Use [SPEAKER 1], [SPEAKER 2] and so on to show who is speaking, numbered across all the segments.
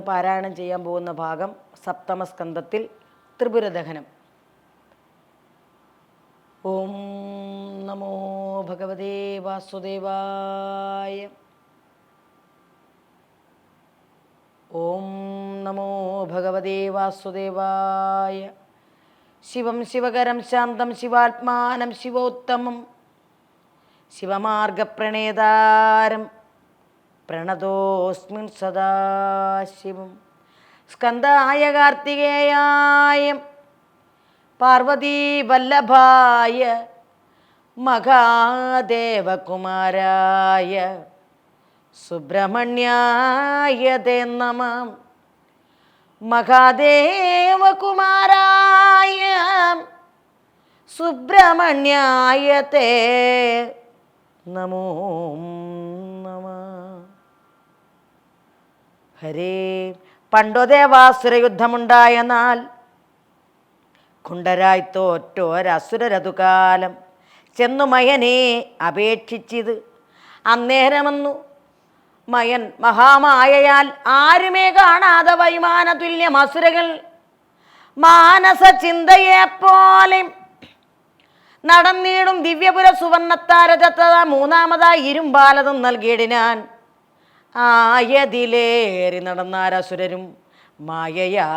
[SPEAKER 1] ഇന്ന് പാരായണം ചെയ്യാൻ പോകുന്ന ഭാഗം സപ്തമസ്കന്ധത്തിൽ ത്രിപുരദഹനം. ഓം നമോ ഭഗവതേ വാസുദേവായ. ഓം നമോ ഭഗവതേ വാസുദേവായ. ശിവം ശിവകരം ശാന്തം ശിവാത്മാനം ശിവോത്തമം ശിവമാർഗപ്രണേതാരം പ്രണതോസ്മിൻ സദാശിവം. സ്കന്ധായ കാർത്തികേയായ പാർവതീ വല്ലഭായ മഹാദേവകുമാരായ സുബ്രഹ്മണ്യായ തേ നമഃ. മഹാദേവകുമാരായ സുബ്രഹ്മണ്യായ തേ നമോ നമഃ. ഹരേ. പണ്ടു ദേവാസുര യുദ്ധമുണ്ടായ നാൾ കുണ്ടരായി തോറ്റോരസുരരതുകാലം ചെന്നു മയനെ അപേക്ഷിച്ചിത്. അന്നേരമെന്നു മയൻ മഹാമായയാൽ ആരുമേ കാണാതെ വൈമാനതുല്യം അസുരകൾ മാനസ ചിന്തയെപ്പോലെ നടന്നിടും ദിവ്യപുര സുവർണത്താരതത്ത മൂന്നാമതായി ഇരുമ്പാലതും നൽകിയിടിനാൻ. ആയതിലേറി നടന്നാരസുരരും മായയാ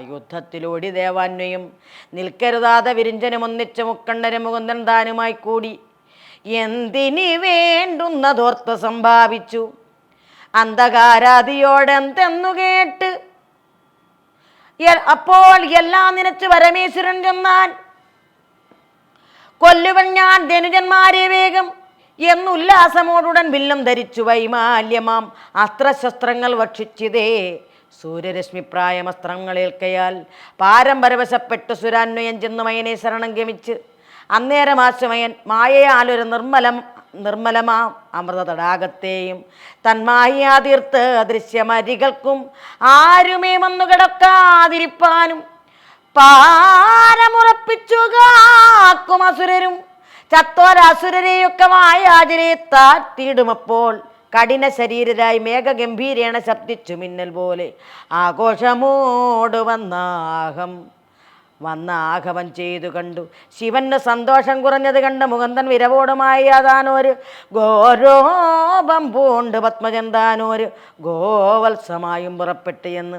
[SPEAKER 1] യുദ്ധത്തിലോടി ദേവാന്വയും നിൽക്കരുതാതെ വിരിഞ്ചനും ഒന്നിച്ച മുക്കണ്ണനും മുകുന്ദൻ താനുമായി കൂടി എന്തിനി വേണ്ടുന്നതോർത്ത് സംഭാവിച്ചു. അന്ധകാരാദിയോടെന്തെന്നു കേട്ട് അപ്പോൾ എല്ലാം നിനച്ച് പരമേശ്വരൻ ചെന്നാൻ. കൊല്ലുവൻ ഞാൻ ധനുജന്മാരെ വേഗം എന്നുല്ലാസമോടുടൻ വില്ലും ധരിച്ചു വൈമാല്യമാം അസ്ത്രശസ്ത്രങ്ങൾ ഭക്ഷിച്ചിതേ. സൂര്യരശ്മിപ്രായമസ്ത്രങ്ങളേൽക്കയാൽ പാരമ്പരവശപ്പെട്ട് സുരാന്വയൻ ചെന്നു മയനെ ശരണം ഗമിച്ച് അന്നേരമാശമയൻ മായയാലൊരു നിർമ്മലമാം അമൃത തടാകത്തെയും തന്മായാതീർത്ത് അദൃശ്യമരികൾക്കും ആരുമേ വന്നു കിടക്കാതിരിപ്പാനും പാരമുറപ്പിച്ചു കാക്കും അസുരരും ചത്തോരസുരരെയൊക്കെ മായാതിരെ താഴ്ത്തിയിടുമപ്പോൾ കഠിന ശരീരരായി മേഘഗംഭീരേണ ശബ്ദിച്ചു മിന്നൽ പോലെ ആഘോഷമോട് വന്നാഹവൻ ചെയ്തു കണ്ടു. ശിവന് സന്തോഷം കുറഞ്ഞത് കണ്ട് മുകുന്ദൻ വിരവോടുമായി അതാനോര് ഗോരോപം പൂണ്ട് പത്മചന്താനോര് ഗോവത്സമായും പുറപ്പെട്ടു എന്ന്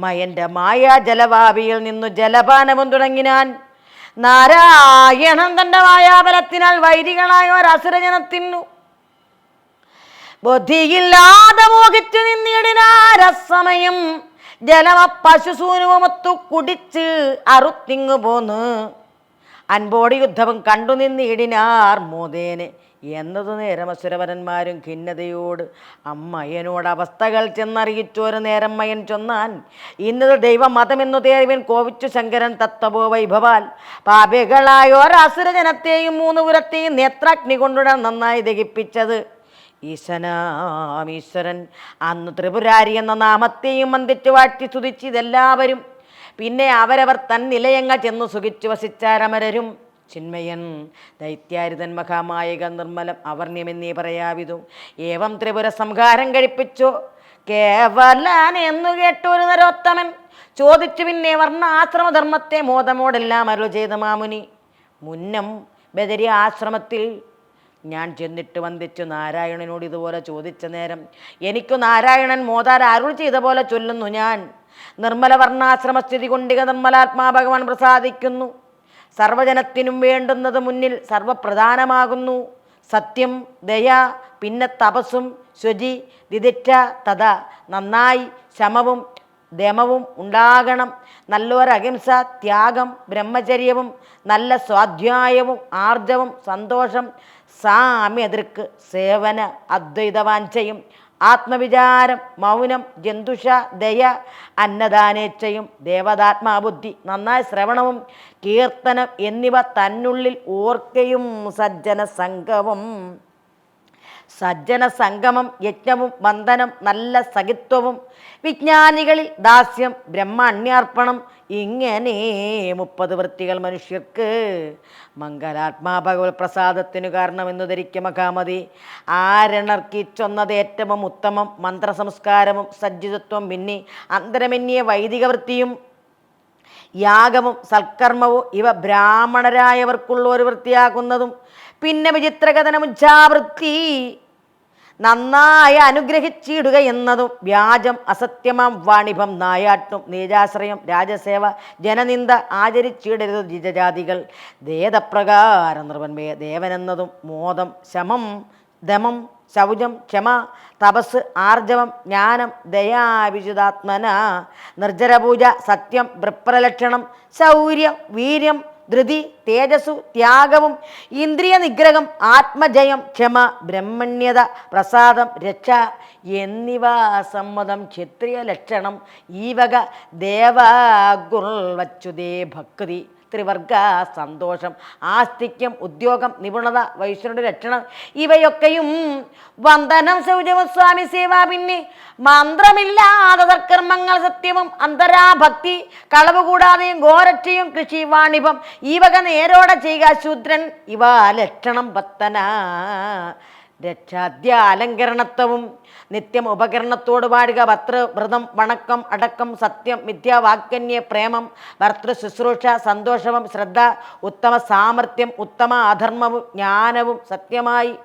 [SPEAKER 1] മയൻ്റെ മായാ ജലവാപിയിൽ നിന്നു ജലപാനവും തുടങ്ങിനാൻ. നാരായണൻ തൻ്റെ മായാബലത്തിനാൽ വൈരികളായോരസുരജനത്തിനു ബുദ്ധിയില്ലാതെ മോഹിച്ചു നിന്നിടിനാരസമയം ജലമ പശുസൂനുമൊത്തു കുടിച്ച് അറുത്തിങ്ങു പോന്ന് അൻപോട് യുദ്ധവും കണ്ടു നിന്നിടിനാർ മോദേനെ എന്നതു നേരം അസുരവരന്മാരും ഖിന്നതയോട് അമ്മയനോട് അവസ്ഥകൾ ചെന്നറിയിച്ചൊരു നേരം മയൻ ചൊന്നാൻ. ഇന്നത് ദൈവമതമെന്നു തേവൻ കോപിച്ചു ശങ്കരൻ തത്വപോ വൈഭവാൽ പാപികളായോരസുരജനത്തെയും 3 പുരത്തെയും നേത്രാഗ്നി കൊണ്ടുടൻ നന്നായി ദഹിപ്പിച്ചത് ഈശനാമീശ്വരൻ. അന്ന് ത്രിപുരാരി എന്ന നാമത്തെയും വന്ദിച്ചു വാഴ്ത്തി സ്തുതിച്ചിതെല്ലാവരും. പിന്നെ അവരവർ തൻ നിലയങ്ങൾ ചെന്നു സുഖിച്ചു വസിച്ചാരമരരും. ചിന്മയൻ ദൈത്യാരിതൻ മഹാമായിക നിർമ്മലം അവർണ്യമെന്നീ പറയാവിതും ഏവം ത്രിപുര സംഹാരം കഴിപ്പിച്ചു കേവലൻ എന്നു കേട്ടൊരു നരോത്തമൻ ചോദിച്ചു. പിന്നെ വർണ്ണാശ്രമധർമ്മത്തെ മോദമോടെല്ലാം അരുൾ ചെയ്ത മാമുനി. മുന്നം ബദരി ആശ്രമത്തിൽ ഞാൻ ചെന്നിട്ട് വന്ദിച്ചു നാരായണനോട് ഇതുപോലെ ചോദിച്ച നേരം എനിക്കു നാരായണൻ മോദാർ അരുൾ ചെയ്ത പോലെ ചൊല്ലുന്നു ഞാൻ. നിർമ്മല വർണ്ണാശ്രമസ്ഥിതി കൊണ്ടിക നിർമ്മലാത്മാ ഭഗവാൻ പ്രസാദിക്കുന്നു. സർവജനത്തിനും വേണ്ടുന്നത് മുന്നിൽ സർവപ്രധാനമാകുന്നു. സത്യം, ദയ, പിന്നെ തപസ്സും ശുചി, ദിദിച്ഛ തഥാ നന്നായി ശമവും ദമവും ഉണ്ടാകണം. നല്ലൊരഹിംസ, ത്യാഗം, ബ്രഹ്മചര്യവും നല്ല സ്വാധ്യായവും ആർജവും സന്തോഷം, സാമ്യദൃക്ക്, സേവന, അദ്വൈതവാഞ്ചയും, ആത്മവിചാരം, മൗനം, ജന്തുഷ, ദയ, അന്നദാനേച്ഛയും, ദേവതാത്മാബുദ്ധി, നന്നായി ശ്രവണവും കീർത്തനം എന്നിവ തന്നുള്ളിൽ ഓർക്കയും സജ്ജന സംഘവും സജ്ജന സംഗമം, യജ്ഞവും വന്ദനം, നല്ല സഖിത്വവും, വിജ്ഞാനികളിൽ ദാസ്യം, ബ്രഹ്മാണ്യാർപ്പണം, ഇങ്ങനെ 30 വൃത്തികൾ മനുഷ്യർക്ക് മംഗലാത്മാ ഭഗവത് പ്രസാദത്തിനു കാരണമെന്നു ധരിക്ക മഹാമതി. ആരണർക്കിച്ചൊന്നത് ഏറ്റവും ഉത്തമം. മന്ത്രസംസ്കാരവും സജ്ജിതത്വം പിന്നെ അന്തരമന്യ വൈദിക വൃത്തിയും യാഗവും സൽക്കർമ്മവും ഇവ ബ്രാഹ്മണരായവർക്കുള്ള ഒരു വൃത്തിയാക്കുന്നതും പിന്നെ വിചിത്രകഥനമുജ്ജാവൃത്തി നന്നായി അനുഗ്രഹിച്ചിടുക എന്നതും വ്യാജം അസത്യമാം വാണിഭം നായാട്ടും നീചാശ്രയം രാജസേവ ജനനിന്ദ ആചരിച്ചിടരുത് ജിജജാതികൾ ദേദപ്രകാരം നിർവന്മയ ദേവനെന്നതും മോദം ശമം ദമം ശൗചം ക്ഷമ തപസ് ആർജവം ജ്ഞാനം ദയാവിശുദ്ധാത്മന നിർജ്ജരപൂജ സത്യം വൃപ്രലക്ഷണം ശൗര്യം വീര്യം ധൃതി തേജസ്സു ത്യാഗവും ഇന്ദ്രിയ നിഗ്രഹം ആത്മജയം ക്ഷമ ബ്രഹ്മണ്യത പ്രസാദം രക്ഷ എന്നിവ സമ്മതം ക്ഷത്രിയ ലക്ഷണം ഈ വക ദേവഗുർവച്ചുതേ ഭക്തി ത്രിവർഗ സന്തോഷം ആസ്തിക്യം ഉദ്യോഗം നിപുണത വൈശ്വരുടെ ലക്ഷണം ഇവയൊക്കെയും വന്ദനം ശൗചവും സ്വാമി സേവ പിന്നെ മന്ത്രമില്ലാതെ സൽക്കർമ്മങ്ങൾ സത്യവും അന്തരാഭക്തി കളവ് കൂടാതെയും ഗോരക്ഷയും കൃഷി വാണിഭം ഈ വക നേരോടെ ചെയ്യുക ശൂദ്രൻ ഇവ ലക്ഷണം പത്തന രക്ഷാദ്യ അലങ്കരണത്വവും നിത്യം ഉപകരണത്തോട് പാടുക ഭർത്തൃവ്രതം വണക്കം അടക്കം സത്യം മിഥ്യാവാക്യന്യ പ്രേമം ഭർത്തൃ ശുശ്രൂഷ സന്തോഷവും ശ്രദ്ധ ഉത്തമ സാമർത്ഥ്യം ഉത്തമ അധർമ്മവും ജ്ഞാനവും സത്യമായി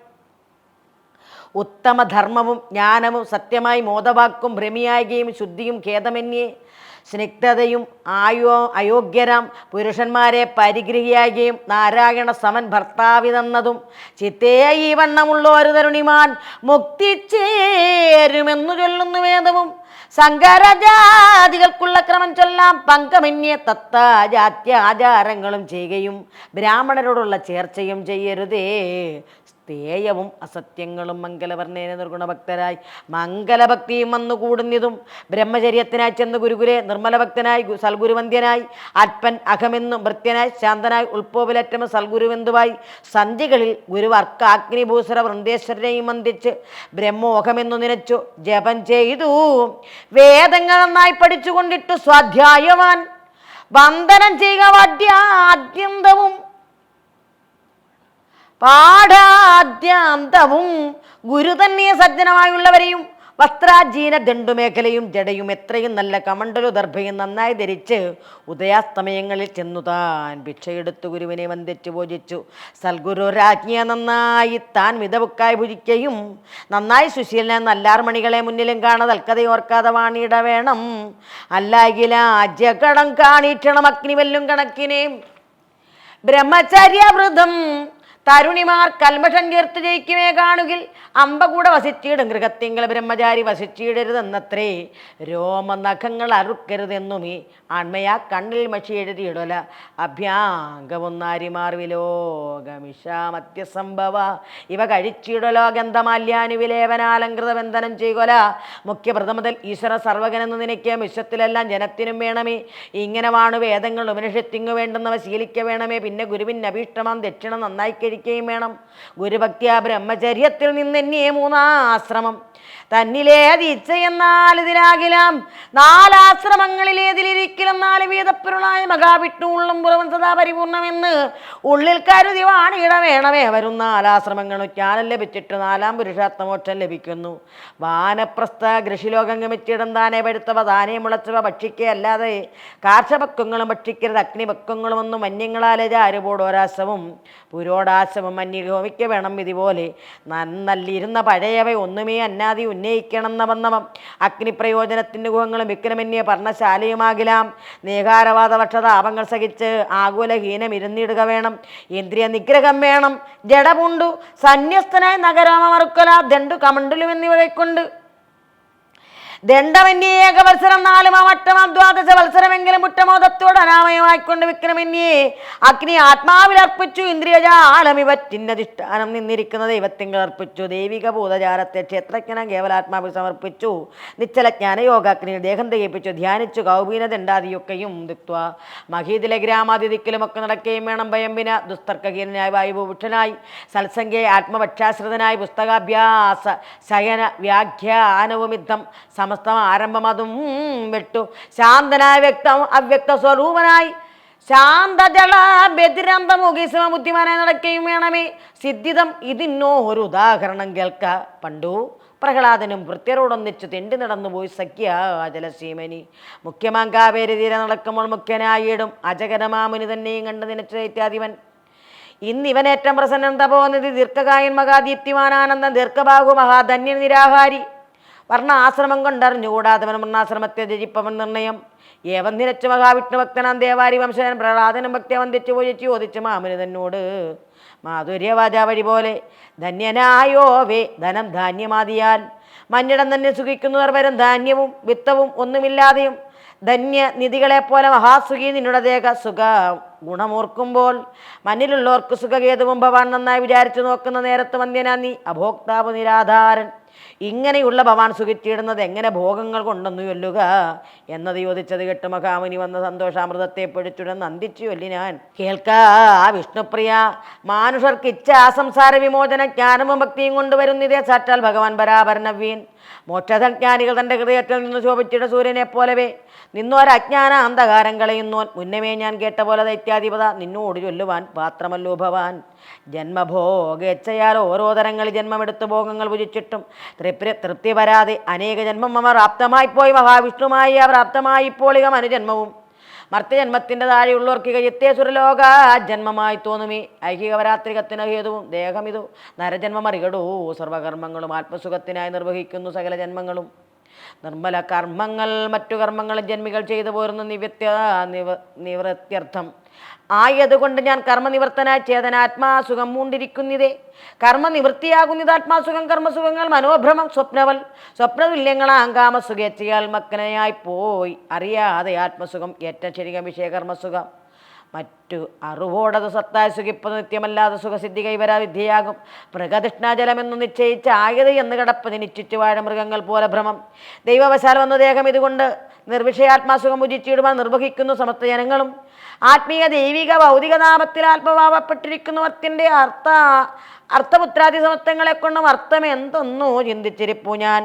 [SPEAKER 1] ഉത്തമധർമ്മവും ജ്ഞാനവും സത്യമായി മോദവാക്കും ഭ്രമിയാകുകയും ശുദ്ധിയും ഖേദമന്യേ സ്നിഗ്ധതയും അയോഗ്യരാം പുരുഷന്മാരെ പരിഗ്രഹിയാകുകയും നാരായണ സമൻ ഭർത്താവിതെന്നതും ചിത്തേ ഈ വണ്ണമുള്ള ഒരു തരുണിമാൻ മുക്തി ചേരുമെന്നു ചൊല്ലുന്നു വേദവും സങ്കരജാതികൾക്കുള്ള ക്രമം ചൊല്ലാം പങ്കമന്യേ തത്താജാത്യാചാരങ്ങളും ചെയ്യുകയും ബ്രാഹ്മണരോടുള്ള ചേർച്ചയും ചെയ്യരുതേ സ്ഥേയവും അസത്യങ്ങളും മംഗലവർണ്ണേന നിർഗുണഭക്തരായി മംഗലഭക്തിയും വന്നു കൂടുന്നതും ബ്രഹ്മചര്യത്തിനായി ചെന്ന് ഗുരുകുലെ നിർമ്മലഭക്തനായി സൽഗുരുവന്ധ്യനായി അൽപ്പൻ അഹമെന്നും ഭൃത്യനായി ശാന്തനായി ഉൾപ്പോവിലറ്റം സൽഗുരുവെന്തുവായി സന്ധികളിൽ ഗുരുവർക്ക് അഗ്നിഭൂസുര വൃന്ദേശ്വരനെയും വന്ദിച്ച് ബ്രഹ്മോഹമെന്നു നിനച്ചു ജപം ചെയ്തു വേദങ്ങൾ നന്നായി പഠിച്ചുകൊണ്ടിട്ടു സ്വാധ്യായവാൻ വന്ദനം ചെയ്യുക വാദ്യാദ്യന്തവും പാഠാദ്യാന്തവും ഗുരു തന്നെ സജ്ജനമായുള്ളവരെയും വസ്ത്രാജീന ദണ്ഡുമേഖലയും ജടയും എത്രയും നല്ല കമണ്ടലു ദർഭയും നന്നായി ധരിച്ച് ഉദയാസ്തമയങ്ങളിൽ ചെന്നു താൻ ഭിക്ഷയെടുത്തു ഗുരുവിനെ വന്ദിച്ചു പൂജിച്ചു സൽഗുരു രാജ്ഞിയ നന്നായി താൻ മിതവുക്കായി ഭുജിക്കുകയും നന്നായി സുശീലന നല്ലാർമണികളെ മുന്നിലും കാണ തൽക്കഥയോർക്കാതെ വാണിയിട വേണം അല്ലാകില അജകടം കാണിക്കണം അഗ്നിവല്ലും കണക്കിനെ ബ്രഹ്മചര്യവൃതം തരുണിമാർ കൽമഷം ചേർത്ത് ജയിക്കുമേ കാണുകിൽ അമ്പ കൂടെ വസിച്ചിടും ഗൃഹത്തിങ്കൽ ബ്രഹ്മചാരി വസിച്ചിടരുതെന്നത്രേ രോമനഖങ്ങൾ അറുക്കരുതെന്നുമീ ആൺമയാ കണ്ണിൽ മഷി എഴുതിയിടല അഭ്യാംഗവും നാരിമാർ വിലോകമിഷാമത്യസംഭവ ഇവ കഴിച്ചിടലോ ഗന്ധമാല്യാനുവിലേവനാലങ്കൃത ബന്ധനം ചെയ്കൊല മുഖ്യവ്രതം മുതൽ ഈശ്വര സർവകനെന്ന് നിനയ്ക്ക് വിശ്വത്തിലെല്ലാം ജനത്തിനും വേണമേ ഇങ്ങനെ വാണു വേദങ്ങൾ ഉപനിഷത്തിങ്ങു വേണ്ടുന്നവ ശീലിക്ക വേണമേ പിന്നെ ഗുരുവിൻ അഭീഷ്ടമാം ദക്ഷിണ നന്നായി കഴിക്കുകയും വേണം ഗുരുഭക്തിയ ബ്രഹ്മചര്യത്തിൽ നിന്നെന്നേ മൂന്നാശ്രമം തന്നിലേത് ഇച്ഛയെന്നാൽ ഇതിലാകിലാം നാലാശ്രമങ്ങളിലേതിലിരിക്കലും നാല് വീതപ്പൊരുളായ മഹാവിഷ്ണു ഉള്ളും പുറവും സദാ പരിപൂർണമെന്ന് ഉള്ളിൽ കരുതി വാണിയിട വേണമേ വരും നാലാശ്രമങ്ങളും ജ്ഞാനം ലഭിച്ചിട്ട് നാലാം പുരുഷാർത്ഥമോക്ഷം ലഭിക്കുന്നു വാനപ്രസ്ഥ കൃഷിലോകം ഗമിച്ചിടം താനെ പഴുത്തവ താനേ മുളച്ചവ ഭക്ഷിക്കുക അല്ലാതെ കാർഷപക്വങ്ങളും ഭക്ഷിക്കരുത് അഗ്നിപക്വങ്ങളും ഒന്നും മന്യങ്ങളാലെ ചാരുപോടോരാശവും പുരോടാശവും മന്യഗോമിക്ക വേണം ഇതുപോലെ നന്നല്ലിരുന്ന പഴയവ ഒന്നുമേ അന്നാദി ഉന്നയിക്കണം നവന്നവം അഗ്നിപ്രയോജനത്തിൻ്റെ ഗുഹങ്ങളും വിക്രമന്യ പർണശാലയുമാകിലാം നേകാരവാദ പക്ഷതാപങ്ങൾ സഹിച്ച് ആകുലഹീനം ഇരുന്നിടുക വേണം ഇന്ദ്രിയ നിഗ്രഹം വേണം ജഡപുണ്ടു സന്യസ്തനായ നഗരാമർക്കല ദണ്ടു കമണ്ടലും എന്നിവ കൈക്കൊണ്ട് ദണ്ഡമന്യേകവത്സരം 4 മറ്റമാദ്വാദശ വത്സരമെങ്കിലും മുറ്റമോദത്തോട് അനാമയമായിക്കൊണ്ട് വിക്രമന്യെ അഗ്നി ആത്മാവിൽ അർപ്പിച്ചു. ഇന്ദ്രിയജാലം ഇവറ്റിന്നധിഷ്ഠാനം നിന്നിരിക്കുന്ന ദൈവത്തിങ്കൽ അർപ്പിച്ചു. ദൈവിക ഭൂതജാലത്തെ ക്ഷേത്രജ്ഞനം കേവലാത്മാവിൽ സമർപ്പിച്ചു. നിശ്ചലജ്ഞാന യോഗാഗ്നി ദേഹം ദഹിപ്പിച്ചു. ധ്യാനിച്ചു കൗപീന ദണ്ഡാദിയൊക്കെയും ദിക്വ മഹീതിലെ ഗ്രാമാതിദിക്കിലുമൊക്കെ നടക്കുകയും വേണം. ഭയംബിന ദുസ്തർക്കഹീനായി വായുഭൂഷനായി സത്സംഗേ ആത്മപക്ഷാശ്രിതനായി പുസ്തകാഭ്യാസ ശയന വ്യാഖ്യാനവുമിദ്ധം സമസ്തം ആരംഭം അതും വിട്ടു. ശാന്തനായ വ്യക്തം അവ്യക്ത സ്വരൂപനായി ശാന്തജള ബദിരന്തമുഖി സമബുദ്ധിമാനായി നടക്കുകയും വേണമേ. സിദ്ധിതം ഇതിന്നോ ഒരു ഉദാഹരണം കേൾക്ക. പണ്ടു പ്രഹ്ലാദനും വൃത്യരോടൊന്നിച്ചു തെണ്ടി നടന്നുപോയി സഖ്യാജലസീമനി. മുഖ്യമാം കാവേരി തീരെ നടക്കുമ്പോൾ മുഖ്യനായിടും അജഗരമാമുനി തന്നെയും കണ്ട് നിനച്ചു ദൈത്യാധിപൻ. ഇന്നിവനേറ്റം പ്രസന്നൻ തപോനിധി ദീർഘകായൻ മഹാദീപ്തിമാനാനന്ദൻ ദീർഘബാഹു മഹാധന്യൻ നിരാഹാരി. വർണ്ണ ആശ്രമം കൊണ്ടറിഞ്ഞുകൂടാത്തവൻ വർണ്ണാശ്രമത്തെ ത്യജിപ്പവൻ നിർണയം. ഏവം നിരച്ചു മഹാവിഷ്ണു ഭക്തനാം ദേവാരി വംശജൻ പ്രഹ്ലാദനും ഭക്തിയെ വന്ദിച്ചു പൂജിച്ചു ചോദിച്ചു മാമുനി തന്നോട് മാധുര്യവാച വഴി പോലെ ധന്യനായോവേ ധനം ധാന്യമാതിയാൽ മഞ്ഞിടം തന്നെ സുഖിക്കുന്നവർ വരും ധാന്യവും വിത്തവും ഒന്നുമില്ലാതെയും ധന്യനിധികളെപ്പോലെ മഹാസുഖി നിന്നുടെ ദേഹ സുഖ ഗുണമോർക്കുമ്പോൾ മണ്ണിലുള്ളവർക്ക് സുഖകേതുവും ഭവാൻ നന്നായി വിചാരിച്ചു നോക്കുന്ന നേരത്ത് വന്ധ്യനാ നീ അഭോക്താവ് നിരാധാരൻ. ഇങ്ങനെയുള്ള ഭവാൻ സുഖിച്ചിടുന്നത് എങ്ങനെ ഭോഗങ്ങൾ കൊണ്ടൊന്നു ചൊല്ലുക എന്നത് ചോദിച്ചത് കേട്ട് മഹാമുനി വന്ന സന്തോഷാമൃതത്തെ പൊഴിച്ചുടൻ നന്ദിച്ചു ചൊല്ലി ഞാൻ കേൾക്കാ വിഷ്ണുപ്രിയ. മാനുഷർക്ക് ഇച്ഛ സംസാര വിമോചന ജ്ഞാനവും ഭക്തിയും കൊണ്ടുവരുന്നിതേ സാക്ഷാൽ ഭഗവാൻ പരാപരനവ്യൻ. മോക്ഷസജ്ഞാനികൾ തൻ്റെ ഹൃദയത്തിൽ നിന്ന് ശോഭിച്ചിട്ട സൂര്യനെ പോലവേ നിന്നൊരജ്ഞാന അന്ധകാരം കളയുന്നോൻ. മുന്നമേ ഞാൻ കേട്ട പോലെ ദൈത്യാധിപത നിന്നോട് ചൊല്ലുവാൻ പാത്രമല്ലോ ഭവാൻ. ജന്മഭോഗേച്ഛയാൽ ഓരോ തരങ്ങളിൽ ജന്മമെടുത്ത് ഭോഗങ്ങൾ ഭുജിച്ചിട്ടും തൃപ്തി വരാതെ അനേക ജന്മം അവർ പ്രാപ്തമായിപ്പോയി. മഹാവിഷ്ണുമായി പ്രാപ്തമായി ഇപ്പോൾ ഇക മനുജന്മവും മർത്യജന്മത്തിൻ്റെ താഴെയുള്ളവർക്ക് ഇക ചിത്തേശ്വരലോക ജന്മമായി തോന്നുമേ. ഐഹികവരാത്രികത്തിന് ഹേതുവും ദേഹമിതു നരജന്മം അറികടൂ. സർവകർമ്മങ്ങളും ആത്മസുഖത്തിനായി നിർവഹിക്കുന്നു സകല ജന്മങ്ങളും. നിർമ്മല കർമ്മങ്ങൾ മറ്റു കർമ്മങ്ങൾ ജന്മികൾ ചെയ്തു പോരുന്ന നിവൃത്യർത്ഥം ആയതുകൊണ്ട് ഞാൻ കർമ്മനിവൃത്തനായി ചേതനാത്മാസുഖം മൂണ്ടിരിക്കുന്നിതേ. കർമ്മനിവൃത്തിയാകുന്നത് ആത്മാസുഖം. കർമ്മസുഖങ്ങൾ മനോഭ്രമം സ്വപ്നവൽ സ്വപ്നതുല്യങ്ങളാം കാമസുഖേച്ഛയാൽ മക്കനയായി പോയി അറിയാതെ ആത്മസുഖം ഏറ്റ ശരിക വിഷയകർമ്മസുഖം. മറ്റു അറിവോടത് സത്തായി സുഖിപ്പത് നിത്യമല്ലാതെ സുഖസിദ്ധി കൈവരാ വിദ്യയാകും. മൃഗതൃഷ്ണാജലമെന്നു നിശ്ചയിച്ച് ആയത് എന്ന് കിടപ്പ് നിശ്ചിച്ചു വാഴ മൃഗങ്ങൾ പോലെ ഭ്രമം. ദൈവവശാൽ വന്ന ദേഹം ഇതുകൊണ്ട് നിർവിഷയാത്മാസുഖം ഭുജിച്ചിടുവാൻ നിർവഹിക്കുന്നു സമസ്ത ജനങ്ങളും. ആത്മീയ ദൈവിക ഭൗതിക നാമത്തിൽ ആത്മഭാവപ്പെട്ടിരിക്കുന്നവർത്തിൻ്റെ അർത്ഥപുത്രാദി സമത്വങ്ങളെ കൊണ്ടും അർത്ഥം എന്തൊന്നോ ചിന്തിച്ചിരിപ്പു ഞാൻ.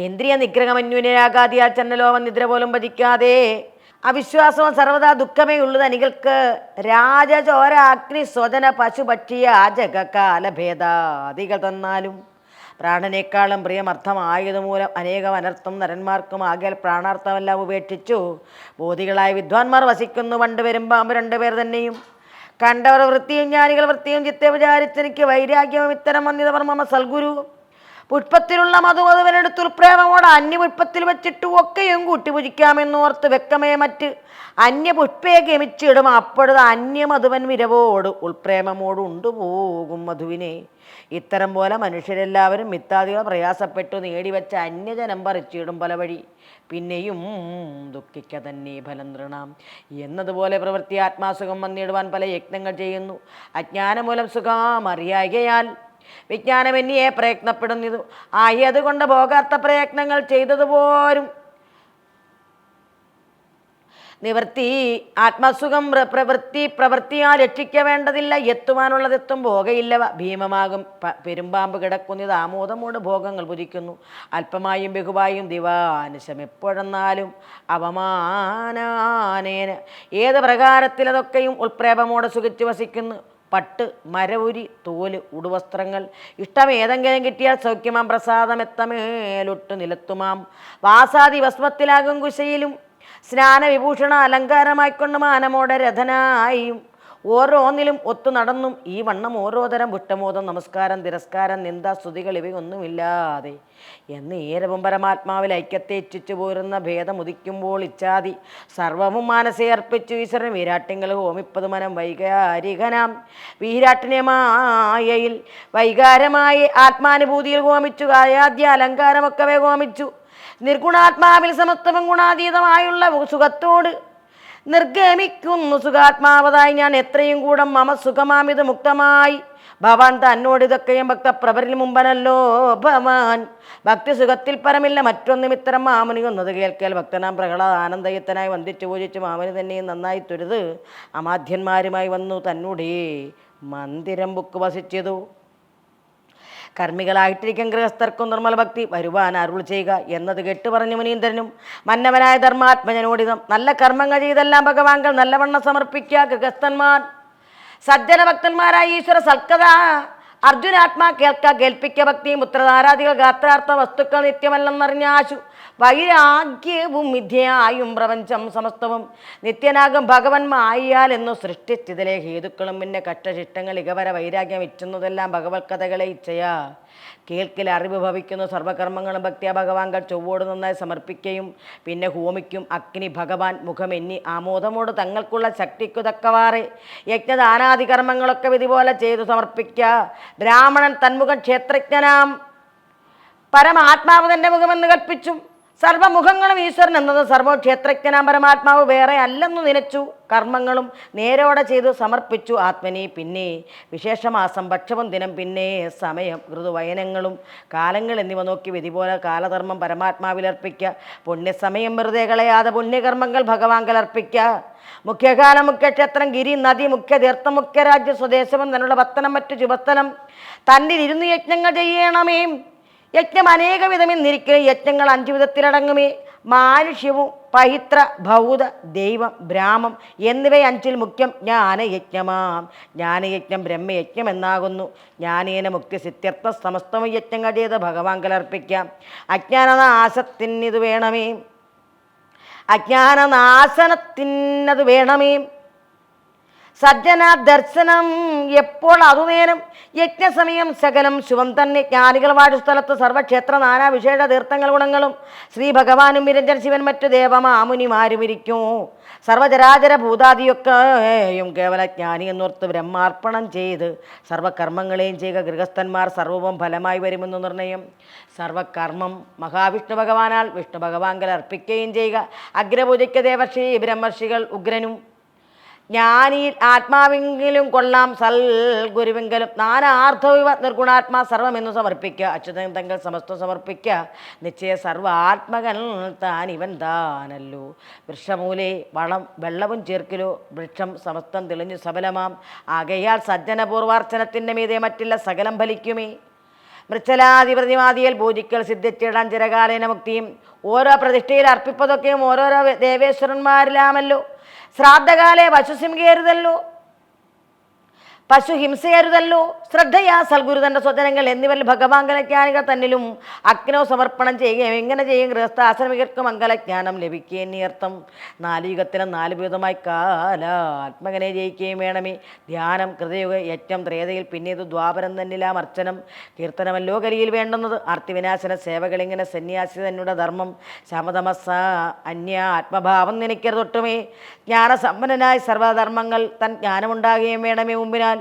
[SPEAKER 1] ഇന്ദ്രിയ നിഗ്രഹമന്യുനരാകാതിയാൽ ചന്നലോകം നിദ്ര പോലും ഭജിക്കാതെ അവിശ്വാസവും സർവ്വതാ ദുഃഖമേ ഉള്ളത് അനികൾക്ക്. രാജചോര അഗ്നി സ്വജന പശുപക്ഷിയ ജഗകാലഭേദാദികൾ തന്നാലും പ്രാണനേക്കാളും പ്രിയമർത്ഥമായതുമൂലം അനേകം അനർത്ഥം നരന്മാർക്കും ആകയാൽ പ്രാണാർത്ഥമെല്ലാം ഉപേക്ഷിച്ചു ബോധികളായ വിദ്വാൻമാർ വസിക്കുന്നു. പണ്ട് വരുമ്പോൾ രണ്ടുപേർ തന്നെയും കണ്ടവർ വൃത്തിയും ജ്ഞാനികൾ വൃത്തിയും ചിത്തെ വിചാരിച്ചെനിക്ക് വൈരാഗ്യവും ഇത്തരം വന്നിതവർ മമ സൽഗുരു. പുഷ്പത്തിലുള്ള മധുമധുവനെടുത്ത് ഉൾപ്രേമോട് അന്യപുഷ്പത്തിൽ വെച്ചിട്ടു ഒക്കെയും കൂട്ടി പൂജിക്കാമെന്നോർത്ത് വെക്കമേ മറ്റ് അന്യപുഷ്പയെ ഗമിച്ചിടും. അപ്പോഴത് അന്യമധുവൻ വിരവോട് ഉൾപ്രേമമോട് ഉണ്ടുപോകും മധുവിനെ. ഇത്തരം പോലെ മനുഷ്യരെല്ലാവരും മിത്താദികൾ പ്രയാസപ്പെട്ടു നേടിവെച്ച അന്യജനം പറിച്ചിടും പല വഴി. പിന്നെയും ദുഃഖിക്ക തന്നെ ഫലം തൃണാം എന്നതുപോലെ പ്രവൃത്തി ആത്മാസുഖം വന്നിടുവാൻ പല യത്നങ്ങൾ ചെയ്യുന്നു. അജ്ഞാനമൂലം സുഖം അറിയായകയാൽ വിജ്ഞാനമെന്നിയെ പ്രയത്നപ്പെടുന്നത് ആയതുകൊണ്ട് ഭോഗാർത്ഥ പ്രയത്നങ്ങൾ ചെയ്തതുപോലും നിവൃത്തി ആത്മസുഖം പ്രവൃത്തിയാൽ രക്ഷിക്ക വേണ്ടതില്ല. എത്തുവാനുള്ളതെത്തും ഭോഗയില്ലവ ഭീമമാകും പെരുമ്പാമ്പ് കിടക്കുന്നത് ആമോദമോട് ഭോഗങ്ങൾ ഭുജിക്കുന്നു. അല്പമായും ബഹുവായും ദിവാനുശം എപ്പോഴെന്നാലും അവമാനാനേന ഏത് പ്രകാരത്തിലതൊക്കെയും ഉൾപ്രേമമോടെ സുഖിച്ചു വസിക്കുന്നു. പട്ട് മരവുരി തോല് ഉടുവസ്ത്രങ്ങൾ ഇഷ്ടമേതെങ്കിലും കിട്ടിയാൽ സൗഖ്യമാം പ്രസാദം എത്തമേലൊട്ടു നിലത്തുമാം വാസാദി ഭസ്മത്തിലാകും കുശയിലും സ്നാനവിഭൂഷണ അലങ്കാരമായിക്കൊണ്ട് മാനമോടെ രഥനായും ഓരോന്നിലും ഒത്തു നടന്നും ഈ വണ്ണം ഓരോ തരം പുഷ്ടമോദം നമസ്കാരം തിരസ്കാരം നിന്ദ സ്തുതികൾ ഇവയൊന്നുമില്ലാതെ എന്ന് ഏരവും പരമാത്മാവിൽ ഐക്യത്തെ ഇച്ഛിച്ചു പോരുന്ന ഭേദമുദിക്കുമ്പോൾ ഇച്ഛാതി സർവവും മാനസേ അർപ്പിച്ചു ഈശ്വരൻ വീരാട്ടിങ്ങൾ ഹോമിപ്പത് മനം വൈകാരികനാം വീരാട്ടിനെ മായയിൽ വൈകാരമായി ആത്മാനുഭൂതിയിൽ ഹോമിച്ചു കായാദ്യ അലങ്കാരമൊക്കവേ ഹോമിച്ചു നിർഗുണാത്മാവിൽ സമത്വം ഗുണാതീതമായുള്ള സുഖത്തോട് നിർഗമിക്കുന്നു സുഖാത്മാവതായി ഞാൻ എത്രയും കൂടെ മമ സുഖമാമിത് മുക്തമായി ഭവാൻ തന്നോട് ഇതൊക്കെയും ഭക്തപ്രവരിൽ മുമ്പനല്ലോ ഭവാൻ ഭക്തി സുഖത്തിൽ പരമില്ല മറ്റൊന്നും ഇത്തരം മാമുനി ഒന്നത് കേൾക്കൽ ഭക്തനാം പ്രഹ്ലാദ ആനന്ദയത്തനായി വന്ദിച്ചു പൂജിച്ചു മാമുനി തന്നെയും നന്നായി തൊഴുത് അമാധ്യന്മാരുമായി വന്നു തന്നൂടെ മന്ദിരം ബുക്ക് വസിച്ചതു. കർമ്മികളായിട്ടിരിക്കും ഗൃഹസ്ഥർക്കും നിർമ്മല ഭക്തി വരുവാൻ അരുൾ ചെയ്യുക എന്നത് കേട്ട് പറഞ്ഞു മുനീന്ദ്രനും മന്നവനായ ധർമാത്മജനോടിതം നല്ല കർമ്മങ്ങൾ ചെയ്തെല്ലാം ഭഗവാൻകൾ നല്ലവണ്ണം സമർപ്പിക്കുക. ഗൃഹസ്ഥന്മാർ സജ്ജന ഭക്തന്മാരായ ഈശ്വര സൽക്കഥ അർജുനാത്മാ കേൾപ്പിക്ക ഭക്തിയും പുത്രധാരാദികൾ ഗാത്രാർത്ഥ വസ്തുക്കൾ നിത്യമല്ലെന്നറിഞ്ഞാശു വൈരാഗ്യവും മിഥ്യയായും പ്രപഞ്ചം സമസ്തവും നിത്യനാകും ഭഗവൻ മായാൽ എന്നു സൃഷ്ടിച്ചതിലെ ഹേതുക്കളും പിന്നെ കഷ്ടശിഷ്ടങ്ങൾ ഇകവര വൈരാഗ്യം ഇച്ചുന്നതെല്ലാം ഭഗവത് കഥകളെ ഇച്ഛയാ കേൾക്കിൽ അറിവ് ഭവിക്കുന്നു. സർവകർമ്മങ്ങളും ഭക്തിയ ഭഗവാൻകൾ ചൊവ്വോട് നന്നായി സമർപ്പിക്കുകയും പിന്നെ ഹോമിക്കും. അഗ്നി ഭഗവാൻ മുഖം എന്നീ ആമോദമോട് തങ്ങൾക്കുള്ള ശക്തിക്കു തക്കവാറെ യജ്ഞദാനാദി കർമ്മങ്ങളൊക്കെ വിധി പോലെ ചെയ്തു സമർപ്പിക്കുക. ബ്രാഹ്മണൻ തന്മുഖം ക്ഷേത്രജ്ഞനാം പരമാത്മാവ് തൻ്റെ മുഖമെന്ന് കൽപ്പിച്ചും സർവമുഖങ്ങളും ഈശ്വരൻ എന്നത് സർവക്ഷേത്രജ്ഞനാം പരമാത്മാവ് വേറെ അല്ലെന്നു നിലച്ചു കർമ്മങ്ങളും നേരോടെ ചെയ്തു സമർപ്പിച്ചു ആത്മനി. പിന്നെ വിശേഷമാസം ഭക്ഷവും ദിനം പിന്നെ സമയം ഋതുവയനങ്ങളും കാലങ്ങൾ എന്നിവ നോക്കി വിധി പോലെ കാലധർമ്മം പരമാത്മാവിലർപ്പിക്കുക. പുണ്യസമയം വെറുതെ കളയാതെ പുണ്യകർമ്മങ്ങൾ ഭഗവാൻകൾ അർപ്പിക്കുക. മുഖ്യകാലം മുഖ്യക്ഷേത്രം ഗിരി നദി മുഖ്യ തീർത്ഥം മുഖ്യ രാജ്യ സ്വദേശവും തന്നുള്ള പത്തനം മറ്റു ശുഭസ്ഥലം തന്നിൽ ഇരുന്ന് യജ്ഞങ്ങൾ ചെയ്യണമേ. യജ്ഞം അനേക വിധമെന്നിരിക്കെ യജ്ഞങ്ങൾ 5 വിധത്തിലടങ്ങുമേ. മാനുഷ്യവും പഹിത്ര ഭൗത ദൈവം ബ്രാഹ്മം എന്നിവ 5ൽ മുഖ്യം ജ്ഞാനയജ്ഞമാം. ജ്ഞാനയജ്ഞം ബ്രഹ്മയജ്ഞം എന്നാകുന്നു. ജ്ഞാനേന മുക്തി സിദ്ധ്യർത്ഥ സമസ്തവും യജ്ഞങ്ങൾ ചെയ്ത് ഭഗവാൻകൾ അർപ്പിക്കാം. അജ്ഞാനനാശത്തിനത് വേണമേ അജ്ഞാനനാശനത്തിനത് വേണമേ. സജ്ജന ദർശനം എപ്പോൾ അതുനേരം യജ്ഞസമയം സകലം ശുഭം തന്നെ. ജ്ഞാനികൾ വാഴുസ്ഥലത്ത് സർവക്ഷേത്ര നാനാ വിശേഷ തീർത്ഥങ്ങൾ ഗുണങ്ങളും ശ്രീ ഭഗവാനും നിരഞ്ജൻ ശിവൻ മറ്റു ദേവമാമുനിമാരും ഇരിക്കും. സർവചരാചര ഭൂതാദിയൊക്കെയും കേവല ജ്ഞാനി എന്നോർത്ത് ബ്രഹ്മാർപ്പണം ചെയ്ത് സർവകർമ്മങ്ങളെയും ചെയ്യുക. ഗൃഹസ്ഥന്മാർ സർവവും ഫലമായി വരുമെന്ന് നിർണയം. സർവകർമ്മം മഹാവിഷ്ണു ഭഗവാനാൽ വിഷ്ണു ഭഗവാൻകൾ അർപ്പിക്കുകയും ചെയ്യുക. അഗ്രപൂജയ്ക്ക് ദേവർഷി ബ്രഹ്മർഷികൾ ഉഗ്രനും ജ്ഞാനിയിൽ ആത്മാവെങ്കിലും കൊള്ളാം സൽഗുരുവെങ്കിലും നാനാർത്ഥവിവ നിർഗുണാത്മാ സർവമെന്നു സമർപ്പിക്കുക. അച്യുതൻ തങ്ങൾ സമസ്തം സമർപ്പിക്കുക. നിശ്ചയ സർവാത്മകൻ താൻ ഇവൻ താനല്ലോ. വൃക്ഷമൂലെ വളം വെള്ളവും ചേർക്കിലോ വൃക്ഷം സമസ്തം തെളിഞ്ഞു സബലമാം. ആകയാൽ സജ്ജനപൂർവാർച്ചനത്തിൻ്റെ മീതെ മറ്റില്ല സകലം ഫലിക്കുമേ. മൃച്ഛലാദി പ്രതിമാദിയിൽ പൂജിക്കൽ സിദ്ധിച്ചിടാൻ ചിരകാലേന മുക്തിയും. ഓരോ പ്രതിഷ്ഠയിൽ അർപ്പിപ്പതൊക്കെയും ഓരോരോ ദേവേശ്വരന്മാരിലാമല്ലോ. ശ്രാദ്ധകാലെ പശുഹിംസയരുതല്ലോ. ശ്രദ്ധയാ സൽഗുരുതൻ്റെ സ്വജനങ്ങൾ എന്നിവരിൽ ഭഗവാങ്കലജ്ഞാനികൾ തന്നിലും അഗ്നോ സമർപ്പണം ചെയ്യുകയും എങ്ങനെ ചെയ്യും ഗൃഹസ്ഥ ആശ്രമികർക്ക് മംഗലജ്ഞാനം ലഭിക്കുകയും നിയർത്ഥം. 4 യുഗത്തിലും 4 വിധമായി ആത്മകനെ ജയിക്കുകയും വേണമേ. ധ്യാനം കൃതയുഗ യജ്ഞം ത്രേതയിൽ പിന്നീട് ദ്വാപരം തന്നിലാം അർച്ചനം കീർത്തനമല്ലോ കലിയിൽ വേണ്ടുന്നത്. ആർത്തിവിനാശന സേവകളിങ്ങനെ സന്യാസി തന്നുടെ ധർമ്മം ശമതമസ അന്യ ആത്മഭാവം നിനക്കരുതൊട്ടുമേ. ജ്ഞാനസമ്പന്നനായി സർവധർമ്മങ്ങൾ തൻ ജ്ഞാനമുണ്ടാകുകയും വേണമേ. മുമ്പിനാൽ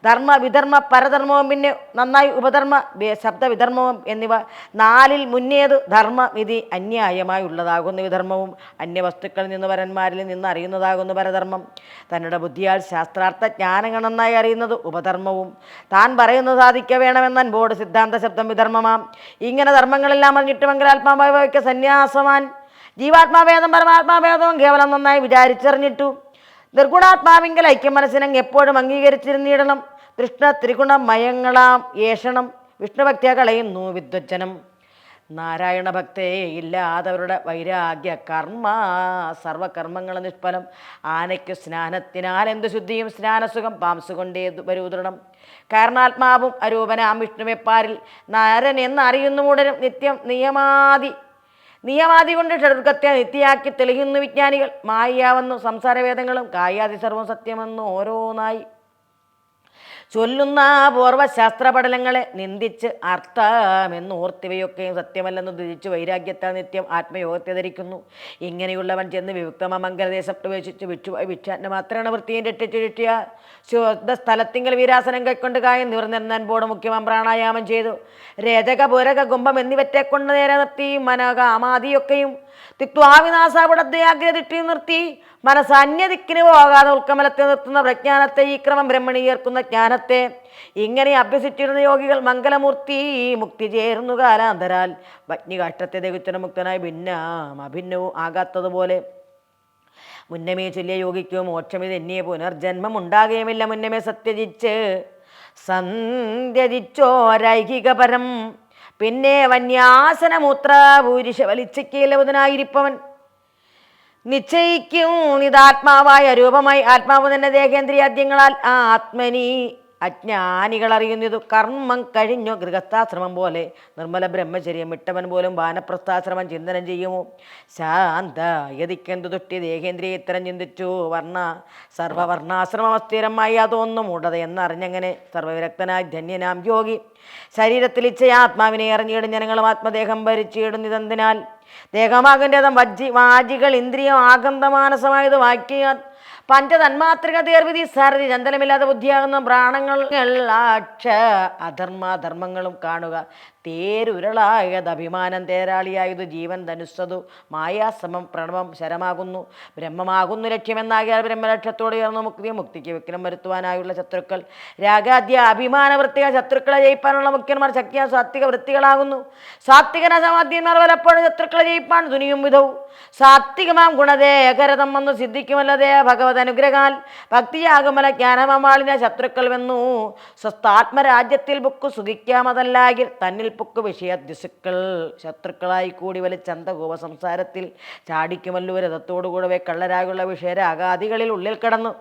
[SPEAKER 1] ധർമ്മ വിധർമ്മ പരധർമ്മവും പിന്നെ നന്നായി ഉപധർമ്മ ശബ്ദവിധർമ്മവും എന്നിവ 4ൽ മുന്നേത് ധർമ്മ വിധി അന്യായമായി ഉള്ളതാകുന്ന വിധർമ്മവും അന്യവസ്തുക്കളിൽ നിന്ന് വരന്മാരിൽ നിന്ന് അറിയുന്നതാകുന്ന പരധർമ്മം. തന്നുടെ ബുദ്ധിയാൽ ശാസ്ത്രാർത്ഥ ജ്ഞാനങ്ങൾ നന്നായി അറിയുന്നത് ഉപധർമ്മവും. താൻ പറയുന്നത് സാധിക്ക വേണമെന്ന അൻപോട് സിദ്ധാന്ത ശബ്ദം വിധർമ്മമാം. ഇങ്ങനെ ധർമ്മങ്ങളെല്ലാം അറിഞ്ഞിട്ട് മംഗലാത്മാവായി വയ്ക്ക സന്യാസവാൻ. ജീവാത്മാഭേദം പരമാത്മാഭേദവും കേവലം നന്നായി വിചാരിച്ചറിഞ്ഞിട്ടു നിർഗുണാത്മാവിങ്കൽ ഐക്യം മനസ്സിനങ്ങ് എപ്പോഴും അംഗീകരിച്ചിരുന്നിടണം. കൃഷ്ണ ത്രിഗുണമയങ്ങളാം ഏഷണം വിഷ്ണുഭക്തിയ കളയുന്നു വിദ്വജ്ജനം. നാരായണ ഭക്തയെ ഇല്ലാതവരുടെ വൈരാഗ്യ കർമ്മ സർവകർമ്മങ്ങൾ നിഷ്ഫലം. ആനയ്ക്കു സ്നാനത്തിനാൽ എന്ത് ശുദ്ധിയും സ്നാനസുഖം പാംസുകൊണ്ടേ വരൂതൃണം. കാരണാത്മാവും അരൂപനാം വിഷ്ണുവെപ്പാരിൽ നാരൻ എന്നറിയുന്നു ഉടനും നിത്യം നിയമാദി കൊണ്ട് ഷഡുർഗത്തെ നിത്യയാക്കി തെളിയുന്നു വിജ്ഞാനികൾ. മായാവെന്നു സംസാരവേദങ്ങളും കായാതി സർവം സത്യമെന്നു ഓരോന്നായി ചൊല്ലുന്ന പൂർവ്വശാസ്ത്ര പഠനങ്ങളെ നിന്ദിച്ച് അർത്ഥമെന്ന് ഓർത്തിവയൊക്കെയും സത്യമല്ലെന്ന് ധരിച്ചു വൈരാഗ്യത്താൽ നിത്യം ആത്മയോഗത്തെ ധരിക്കുന്നു. ഇങ്ങനെയുള്ളവൻ ചെന്ന് വിമുക്തമംഗലദേശം പ്രവേശിച്ച് ഭിക്ഷാന്റെ മാത്രമാണ് വൃത്തിയും രക്ഷിച്ചു കിട്ടിയ ശുദ്ധ സ്ഥലത്തിങ്കൽ വീരാസനം കൈക്കൊണ്ട് കായം നിവർന്നെന്നൻപോട് മുഖ്യമം പ്രാണായാമം ചെയ്തു. രജക പുരക കുംഭം എന്നിവറ്റെ കൊണ്ട് നേരെ നിർത്തി മനകാമാദിയൊക്കെയും തിക്വാവിനാശാപുടദ്യാഗ്രതിട്ടി നിർത്തി മനസ്സന്യദിക്കിന് പോകാതെ ഉൾക്കമലത്തെ നിർത്തുന്ന പ്രജ്ഞാനത്തെ ഈ ക്രമം ബ്രഹ്മണീയർക്കുന്ന ജ്ഞാനത്തെ ഇങ്ങനെ അഭ്യസിച്ചിരുന്ന യോഗികൾ മംഗലമൂർത്തി മുക്തി ചേർന്നു കാലാന്തരാൽ വഗ്നികാഷ്ടത്തെ ദഹിച്ചന മുക്തനായി അഭിന്നവും ആകാത്തതുപോലെ മുന്നമേ ചൊല്ലിയ യോഗിക്കോ മോക്ഷമിത് എന്നിയെ പുനർജന്മം ഉണ്ടാകുകയുമില്ല. മുന്നമേ സത്യജിച്ച് സന്ധ്യജിച്ചോരൈഹികപരം പിന്നെ വന്യാസനമൂത്ര ഭൂരിഷ വലിച്ചയ്ക്കലബുധനായിരിപ്പവൻ നിശ്ചയിക്കും നിതാത്മാവായ രൂപമായി ആത്മാവ് തന്നെ ദേഹേന്ദ്രിയാദ്യങ്ങളാൽ ആ ആത്മനി അജ്ഞാനികൾ അറിയുന്നതു കർമ്മം കഴിഞ്ഞു. ഗൃഹസ്ഥാശ്രമം പോലെ നിർമ്മല ബ്രഹ്മചര്യം വിട്ടവൻ പോലും വാനപ്രസ്ഥാശ്രമം ചിന്തനം ചെയ്യുമോ? ശാന്ത യതിക്കെന്തു തുഷ്ടി ദേഹേന്ദ്രിയ ഇത്തരം ചിന്തിച്ചു സർവവർണാശ്രമം അസ്ഥിരമായി അതൊന്നും മൂടത എന്നറിഞ്ഞങ്ങനെ സർവവിരക്തനായി ധന്യനാം യോഗി ശരീരത്തിൽ ഇച്ഛയ ആത്മാവിനെ അറിഞ്ഞിടും ജനങ്ങളും ആത്മദേഹം ഭരിച്ചിടുന്നിതെന്തിനാൽ ദേഹമാകേണ്ടതും വാജികൾ ഇന്ദ്രിയം ആഗന്ധമാനസമായത് വായിക്കാൻ പഞ്ചതന്മാത്രിക തീർവിധി സാരഥി ചന്തനമില്ലാതെ ബുദ്ധിയാകുന്ന പ്രാണങ്ങൾ അധർമ്മധർമ്മങ്ങളും കാണുക തേരുരുളായത് അഭിമാനം തേരാളിയായതു ജീവൻ ധനുസ്സതു മായാസമം പ്രണവം ശരമാകുന്നു ബ്രഹ്മമാകുന്നു ലക്ഷ്യമെന്നാകിയാൽ ബ്രഹ്മലക്ഷ്യത്തോട് ഉയർന്ന മുക്തിക്ക് വിഘ്നം വരുത്തുവാനായുള്ള ശത്രുക്കൾ രാഗാദ്യ അഭിമാന വൃത്തികൾ ശത്രുക്കളെ ജയിപ്പാനുള്ള മുഖ്യന്മാർ ശക്തിയാ സാത്വിക വൃത്തികളാകുന്നു. സാത്വികനസമാദ്യന്മാർ പലപ്പോഴും ശത്രുക്കളെ ജയിപ്പാൻ തുനിയും വിധവും സാത്വികമാം ഗുണദേഹരതം വന്നു സിദ്ധിക്കുമല്ലതേ ഭഗവത് അനുഗ്രഹാൽ ഭക്തിയാകുമല ജ്ഞാനമാളിനെ ശത്രുക്കൾ വെന്നു സ്വസ്ഥാത്മരാജ്യത്തിൽ ബുക്കു സുഖിക്കാമതല്ലാകിൽ തന്നിൽ പുക്ക് വിഷയദ്യസുക്കൾ ശത്രുക്കളായി കൂടി വലിച്ചന്തകൂപ സംസാരത്തിൽ ചാടിക്കുമല്ലോ രഥത്തോടുകൂടവേ കള്ളരാകുള്ള വിഷയരാഗാദികളിൽ ഉള്ളിൽ കടന്നു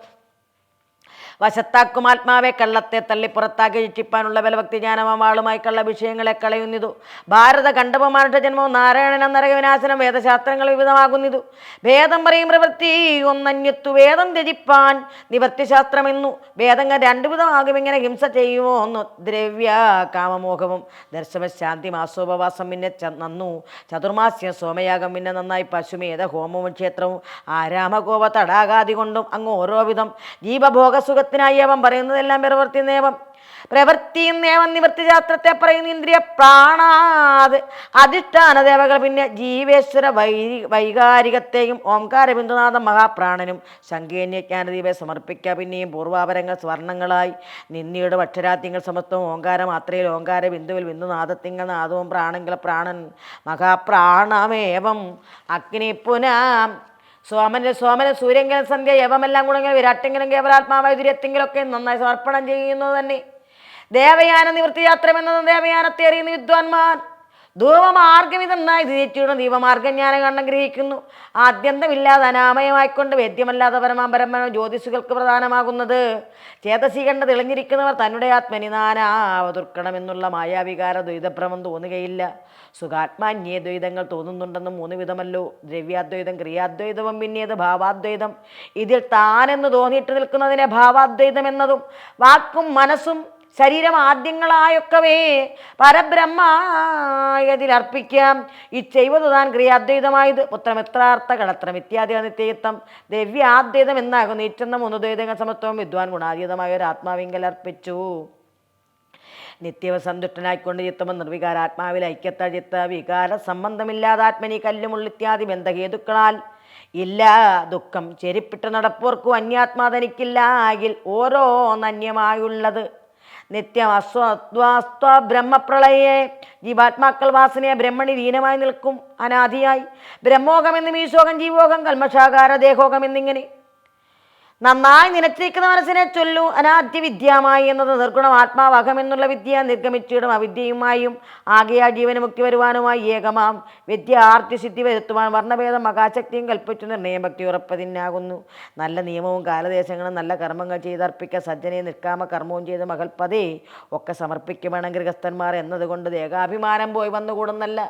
[SPEAKER 1] വശത്താക്കും ആത്മാവെ കള്ളത്തെ തള്ളി പുറത്താക്കി രക്ഷിപ്പാനുള്ള ബലഭക്തി ജ്ഞാനമാളുമായി കള്ള വിഷയങ്ങളെ കളയുന്നിതു. ഭാരത കണ്ഡപമാരുടെ ജന്മവും നാരായണന നരകവിനാശനം വേദശാസ്ത്രങ്ങൾ വിവിധമാകുന്നിതു. ഭേദം പറയും പ്രവൃത്തി ഒന്നന്യത്തു വേദം ത്യജിപ്പാൻ നിവൃത്തിശാസ്ത്രമെന്നു വേദങ്ങൾ രണ്ടു വിധമാകും. ഇങ്ങനെ ഹിംസ ചെയ്യുമോ ഒന്ന് ദ്രവ്യ കാമമോഹവും ദർശനശാന്തി മാസോപവാസം പിന്നെ നന്നു ചതുർമാസ്യം സോമയാഗം പിന്നെ നന്നായി പശുമേധ ഹോമവും ക്ഷേത്രവും ആരാമകോപ തടാകാദി കൊണ്ടും അങ്ങ് ഓരോ വിധം ജീവഭോഗസുഖ അവൻ പറയുന്നതെല്ലാം പ്രവൃത്തിയും നേവം നിവൃത്തിശാസ്ത്രത്തെ പറയുന്ന ഇന്ദ്രിയ പ്രാണാത് അധിഷ്ഠാന ദേവകൾ പിന്നെ ജീവേശ്വര വൈകാരികത്തെയും ഓംകാര ബിന്ദുനാഥം മഹാപ്രാണനും ശങ്കേന്യജ്ഞാനദീപെ സമർപ്പിക്കുക. പിന്നെയും പൂർവാപരങ്ങൾ സ്വർണങ്ങളായി നിന്നിയുടെ അക്ഷരാത്യങ്ങൾ സമസ്തവും ഓങ്കാര മാത്രയിൽ ഓങ്കാര ബിന്ദുവിൽ ബിന്ദുനാഥത്തിങ്ങൾ നാദവും പ്രാണങ്കില പ്രാണൻ മഹാപ്രാണമേവം അഗ്നി പുനാം സോമന സൂര്യങ്കൽ സന്ധ്യ യവമെല്ലാം ഗുണങ്ങൾ വിരാട്ടെങ്കിലും കേവലാത്മാവായ ദുര്യത്തെങ്കിലൊക്കെ നന്നായി സമർപ്പണം ചെയ്യുന്നത് തന്നെ ദേവയാന നിവൃത്തിയാത്രം എന്നത് ദേവയാനത്തെ അറിയുന്ന വിദ്വാൻമാർ ധൂവമാർഗം ഇതെന്നായി തിരിച്ചിടുന്ന ദീപമാർഗം ഞാൻ കണ്ണം ഗ്രഹിക്കുന്നു. ആദ്യന്തമില്ലാതെ അനാമയമായിക്കൊണ്ട് വേദ്യമല്ലാതെ പരമാപരമനോ ജ്യോതിഷുകൾക്ക് പ്രധാനമാകുന്നത് ചേതസി കണ്ട് തെളിഞ്ഞിരിക്കുന്നവർ തന്നെ ആത്മനിനാനാവതുർക്കണമെന്നുള്ള മായാവികാര ദ്വൈതഭ്രമം തോന്നുകയില്ല. സുഖാത്മാന്യേ ദ്വൈതങ്ങൾ തോന്നുന്നുണ്ടെന്നും മൂന്ന് വിധമല്ലോ ദ്രവ്യാദ്വൈതം ക്രിയാദ്വൈതവും പിന്നേത് ഭാവാദ്വൈതം. ഇതിൽ താനെന്ന് തോന്നിയിട്ട് നിൽക്കുന്നതിനെ ഭാവാദ്വൈതം എന്നതും വാക്കും മനസ്സും ശരീരം ആദ്യങ്ങളായൊക്കവേ പരബ്രഹ്മായതിൽ അർപ്പിക്കാം. ഈ ചെയ്വതു താൻ ക്രിയാദ്വൈതമായത് പുത്രമിത്രാർത്ഥ കളത്രം ഇത്യാദി നിത്യയുക്തം ദ്രവ്യാദ്വൈതം എന്നാകുന്നു. ഇറ്റുന്ന മൂന്ന് ദ്വൈതങ്ങൾ സമത്വം വിദ്വാൻ ഗുണാതീതമായ ഒരു ആത്മാവിങ്കൽ അർപ്പിച്ചു. നിത്യവ സന്തുഷ്ടനായിക്കൊണ്ട് ചിത്തമ നിർവികാര ആത്മാവിൽ ഐക്യത്ത ചിത്ത വികാര സംബന്ധമില്ലാതെ ആത്മനി കല്ലുമുള്ളിത്യാദി ബന്ധഹേതുക്കളാൽ ഇല്ല ദുഃഖം ചെരിപ്പിട്ട് നടപ്പോർക്കും അന്യാത്മാ തനിക്കില്ല ആകിൽ ഓരോന്നന്യമായുള്ളത് നിത്യം അസ്വസ്വ ബ്രഹ്മപ്രളയെ ജീവാത്മാക്കൾ വാസനയെ ബ്രഹ്മണി ലീനമായി നിൽക്കും അനാദിയായി. ബ്രഹ്മോഹമെന്നും ഈശോകം ജീവോകം കൽമഷാകാര ദേഹോകം എന്നിങ്ങനെ നന്നായി നിലച്ചിരിക്കുന്ന മനസ്സിനെ ചൊല്ലു. അനാദ്യവിദ്യമായി എന്നത് നിർഗുണം ആത്മാവഹമെന്നുള്ള വിദ്യ നിർഗമിച്ചിടും അവിദ്യയുമായും ആകെയാ ജീവന് മുക്തി വരുവാനുമായി ഏകമാം വിദ്യ ആർത്തിസിദ്ധി വരുത്തുവാൻ വർണ്ണഭേദം മഹാശക്തിയും കൽപ്പിച്ചു നിർണയം ഭക്തി ഉറപ്പതിനാകുന്നു. നല്ല നിയമവും കാലദേശങ്ങളും നല്ല കർമ്മങ്ങൾ ചെയ്തർപ്പിക്ക സജ്ജനെ നിഷ്കാമ കർമ്മവും ചെയ്ത് മകൽപ്പതേ ഒക്കെ സമർപ്പിക്കുവേണം ഗൃഹസ്ഥന്മാർ എന്നതുകൊണ്ട് ദേഹാഭിമാനം പോയി വന്നുകൂടുന്നല്ല.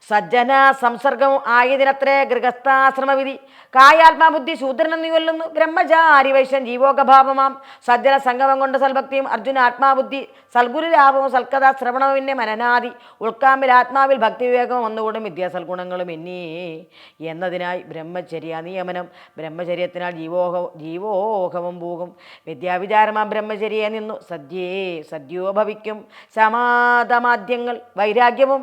[SPEAKER 1] സജ്ജന സംസർഗവും ആയതിനത്രേ ഗൃഹസ്ഥാശ്രമവിധി. കായാത്മാബുദ്ധി ശൂദ്രനെന്ന് കൊല്ലുന്നു. ബ്രഹ്മചാരി വൈശ്യൻ ജീവോകഭാവമാം. സജ്ജന സംഗമം കൊണ്ട് സൽഭക്തിയും അർജുന ആത്മാബുദ്ധി സൽഗുരുലാഭവും സൽക്കഥാ ശ്രവണവും പിന്നെ മനനാദി ഉൾക്കാമ്പിൽ ആത്മാവിൽ ഭക്തി വിവേകവും ഒന്നുകൂടും വിദ്യാസൽഗുണങ്ങളും എന്നതിനായി ബ്രഹ്മചര്യ നിയമനം. ബ്രഹ്മചര്യത്തിനാൽ ജീവോഹവും പോകും. വിദ്യാവിചാരമാം ബ്രഹ്മചര്യ നിന്നു സദ്യോ ഭവിക്കും. സമാധമാദ്യങ്ങൾ വൈരാഗ്യവും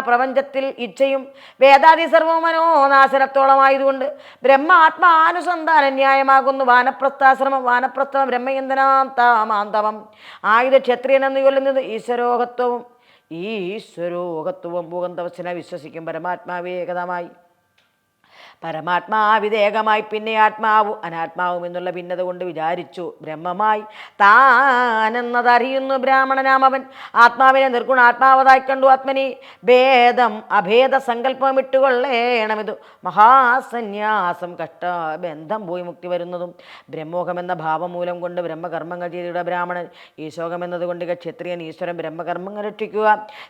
[SPEAKER 1] പ്രപഞ്ചത്തിൽ ഇച്ഛയും വേദാദി സർവവും മനോനാശനത്തോളമായതുകൊണ്ട് ബ്രഹ്മ ആത്മാനുസന്ധാന ന്യായമാകുന്നു. വാനപ്രസ്ഥാശ്രമം ബ്രഹ്മയന്തനാം താമാന്തവം ആയുധ ക്ഷത്രിയനെന്ന് ചൊല്ലുന്നത് ഈശ്വരോഹത്വവും ഭൂഗന്ധവശന വിശ്വസിക്കും. പരമാത്മാവേകതമായി പരമാത്മാവിദേകമായി പിന്നെ ആത്മാവും അനാത്മാവും എന്നുള്ള ഭിന്നത കൊണ്ട് വിചാരിച്ചു ബ്രഹ്മമായി താനെന്നതറിയുന്നു ബ്രാഹ്മണനാമവൻ. ആത്മാവിനെ നിർഗുണ ആത്മാവതായി കണ്ടു. ആത്മനി ഭേദം അഭേദ സങ്കല്പം വിട്ടുകൊള്ളേണമിതു മഹാസന്യാസം കഷ്ടബന്ധം പോയി മുക്തി വരുന്നതും. ബ്രഹ്മോഹമെന്ന ഭാവമൂലം കൊണ്ട് ബ്രഹ്മകർമ്മങ്ങൾ ചെയ്തിട ബ്രാഹ്മണൻ. ഈശോകം എന്നതുകൊണ്ട് ക്ഷത്രിയൻ ഈശ്വരൻ ബ്രഹ്മകർമ്മങ്ങൾ രക്ഷിക്കുക.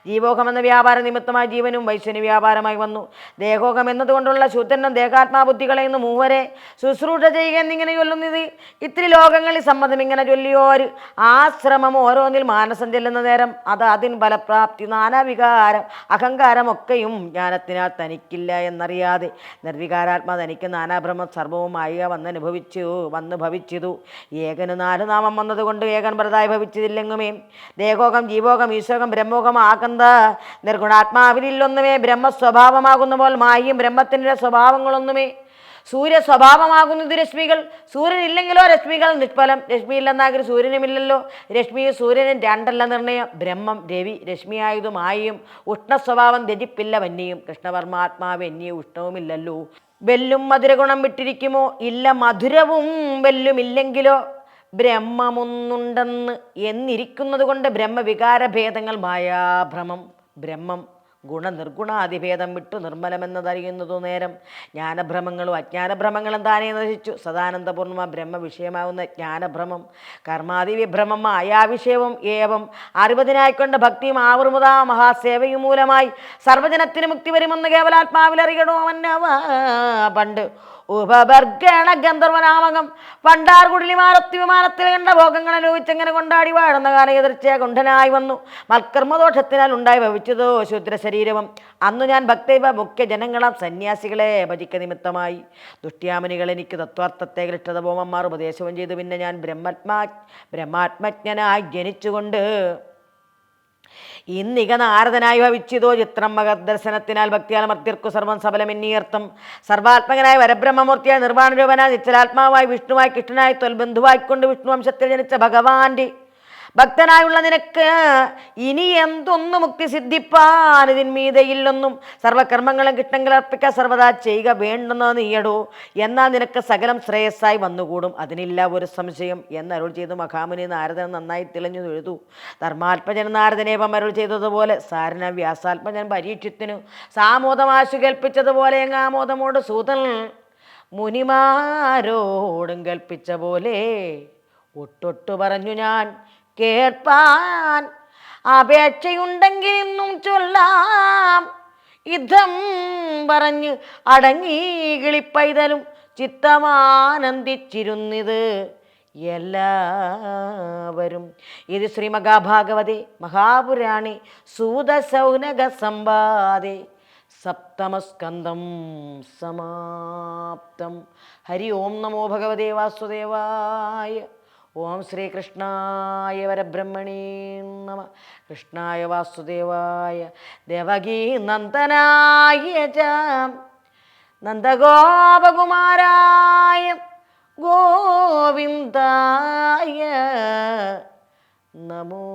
[SPEAKER 1] ജീവോഹമെന്ന വ്യാപാര നിമിത്തമായി ജീവനും വൈശ്യന് വ്യാപാരമായി വന്നു. ദേഹോഹം എന്നതുകൊണ്ടുള്ള ശൂദ്രനും ദേഹാത്മാബുദ്ധികളെ എന്ന് മൂവരെ ശുശ്രൂഷ ചെയ്യുക എന്നിങ്ങനെ ചൊല്ലുന്നത്. ഇത്തിരി ലോകങ്ങളിൽ സമ്മതം ഇങ്ങനെ ചൊല്ലിയോര് ആശ്രമം ഓരോന്നിൽ മാനസം ചെല്ലുന്ന നേരം അതിൻ ഫലപ്രാപ്തി നാനാവികാരം അഹങ്കാരമൊക്കെയും ജ്ഞാനത്തിനാൽ തനിക്കില്ല എന്നറിയാതെ നിർവികാരാത്മാ തനിക്ക് നാനാഭ്രമം സർവവുമായി വന്ന് ഭവിച്ചതു. ഏകന് 4 നാമം വന്നതുകൊണ്ട് ഏകൻ ഭരതായി ഭവിച്ചതില്ലെങ്ങുമേ. ദേഹോകം ജീവോകം ഈശോകം ബ്രഹ്മോകം ആകന്ത നിർഗുണാത്മാവിലൊന്നുമേ ബ്രഹ്മസ്വഭാവമാകുന്ന പോൽ മായും ബ്രഹ്മത്തിൻ്റെ സ്വഭാവങ്ങളൊന്നുമേ. സൂര്യ സ്വഭാവമാകുന്നത് രശ്മികൾ. സൂര്യൻ ഇല്ലെങ്കിലോ രശ്മികൾ നിഷ്ഫലം. രശ്മിയില്ലെന്നാകിൽ സൂര്യനുമില്ലല്ലോ. രശ്മിയും സൂര്യനും രണ്ടല്ല നിർണയം. ബ്രഹ്മം രവി രശ്മിയായതും ആയും ഉഷ്ണസ്വഭാവം രജിപ്പില്ല വന്യയും. കൃഷ്ണവർമാത്മാവ് എന്യ ഉഷ്ണവുമില്ലല്ലോ. വെല്ലും മധുരഗുണം വിട്ടിരിക്കുമോ? ഇല്ല മധുരവും വെല്ലുമില്ലെങ്കിലോ ബ്രഹ്മമൊന്നുണ്ടെന്ന് എന്നിരിക്കുന്നത് കൊണ്ട് ബ്രഹ്മവികാരഭേദങ്ങൾ മായാഭ്രമം. ബ്രഹ്മം ഗുണനിർഗുണാതിഭേദം വിട്ടു നിർമ്മലമെന്നതറിയുന്നതു നേരം ജ്ഞാനഭ്രമങ്ങളും അജ്ഞാനഭ്രമങ്ങളും താനേ നശിച്ചു. സദാനന്ദപൂർണ്ണ ബ്രഹ്മ വിഷയമാവുന്ന ജ്ഞാനഭ്രമം കർമാദിവിഭ്രമം മായാവിഷയവും ഏവം അറിവതിനായിക്കൊണ്ട് ഭക്തിയും ആവൃമുതാ മഹാസേവയും മൂലമായി സർവജനത്തിന് മുക്തി വരുമെന്ന് കേവലാത്മാവിലറിയണോ മന്നവ. പണ്ട് ഉപവർഗണ ഗന്ധർവനാമകം പണ്ടാർ കുടിലിമാരത്തി വിമാനത്തിൽ കണ്ട ഭോഗങ്ങൾ അനുഭവിച്ചെങ്ങനെ കൊണ്ടാടി വാഴുന്ന കാലം എതിർച്ചയ കൊണ്ടനായി വന്നു. മൽക്കർമ്മദോഷത്തിനാൽ ഉണ്ടായി ഭവിച്ചതോ ശൂദ്ര ശരീരവും. അന്നു ഞാൻ ഭക്തൈവ മുഖ്യ ജനങ്ങളാം സന്യാസികളെ ഭജിക്ക നിമിത്തമായി. ദുഷ്ട്യാമനികൾ എനിക്ക് തത്വാർത്ഥത്തെ ഗ്ലിഷ്ടതപോമന്മാർ ഉപദേശവും ചെയ്തു. പിന്നെ ഞാൻ ബ്രഹ്മാത്മജ്ഞനായി ജനിച്ചുകൊണ്ട് ഇന്നിക നാരദനായി ഭവിച്ചതോ ചിത്രം മകദർശനത്തിനാൽ ഭക്തിയാൽ മർത്യർക്കു സർവം സഫലമെന്നീയർത്ഥം. സർവാത്മകനായ വരബ്രഹ്മമൂർത്തിയായ നിർവാണരൂപനായ നിശ്ചലാത്മാവായി വിഷ്ണുവായി കൃഷ്ണനായി തൊൽബന്ധുവായിക്കൊണ്ട് വിഷ്ണു വംശത്തിൽ ജനിച്ച ഭഗവാന്റെ ഭക്തനായുള്ള നിനക്ക് ഇനി എന്തൊന്നു മുക്തി സിദ്ധിപ്പാൻ ഇതിന്മീതയില്ലൊന്നും. സർവകർമ്മങ്ങളും കിട്ടെങ്കിൽ അർപ്പിക്കാൻ സർവ്വതാ ചെയ്യുക വേണ്ടെന്ന് നീയടോ. എന്നാൽ നിനക്ക് സകലം ശ്രേയസ്സായി വന്നുകൂടും, അതിനില്ല ഒരു സംശയം എന്നരുൾ ചെയ്തു മഹാമുനി. നാരദൻ നന്നായി തെളിഞ്ഞു എഴുതു. ധർമാത്മജൻ നാരദനേപം അരുൾ ചെയ്തതുപോലെ സാരന വ്യാസാത്മജൻ പരീക്ഷത്തിനു സാമോദമാശു കേൾപ്പിച്ചതുപോലെ എങ്ങാമോദമോട് സൂതൻ മുനിമാരോടും കേൾപ്പിച്ച പോലെ ഒട്ടൊട്ടു പറഞ്ഞു ഞാൻ കേൾപ്പാൻ. അപേക്ഷയുണ്ടെങ്കിൽ ഇന്നും ചൊല്ലാം. യുദ്ധം പറഞ്ഞ് അടങ്ങി കിളിപ്പൈതലും ചിത്തമാനന്ദിച്ചിരുന്നിത് എല്ലാവരും. ഇത് ശ്രീമഹാഭാഗവതേ മഹാപുരാണി സൂതശൗനക സംവാദേ സപ്തമസ്കന്ധം സമാപ്തം. ഹരി ഓം നമോ ഭഗവതേ വാസുദേവായ. ഓം ശ്രീകൃഷ്ണായ പരബ്രഹ്മണേ നമ. കൃഷ്ണായ വാസുദേവായ ദേവകീ നന്ദനായ ച നന്ദഗോപകുമാരായ ഗോവിന്ദായ നമോ